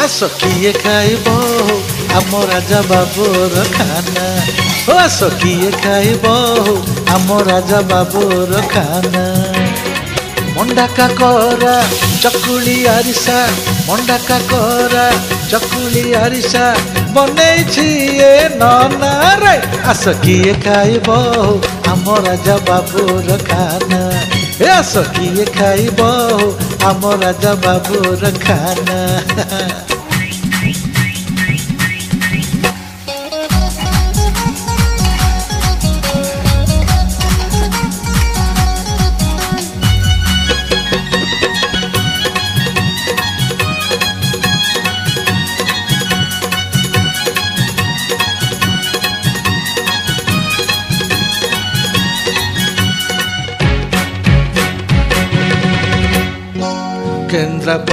ଆସ କିଏ ଖାଇବ ଆମ ରାଜା ବାବୁର ଖାନା ଓ ଆସ କିଏ ଖାଇବ ଆମ ରାଜା ବାବୁର ଖାନା ମଣ୍ଡା କାକରା ଚକୁଳି ଆରିସା ମଣ୍ଡା କାକରା ଚକୁଳି ଆରିସା ବନେଇଛି ଏ ନନା ରେ ଆସ କିଏ ଖାଇବ ଆମ ରାଜା ବାବୁର ଖାନା ଏ ଆସ କିଏ ଖାଇବ ଆମ ରାଜା ବାବୁର ଖାନା କେନ୍ଦ୍ରାପଡ଼ା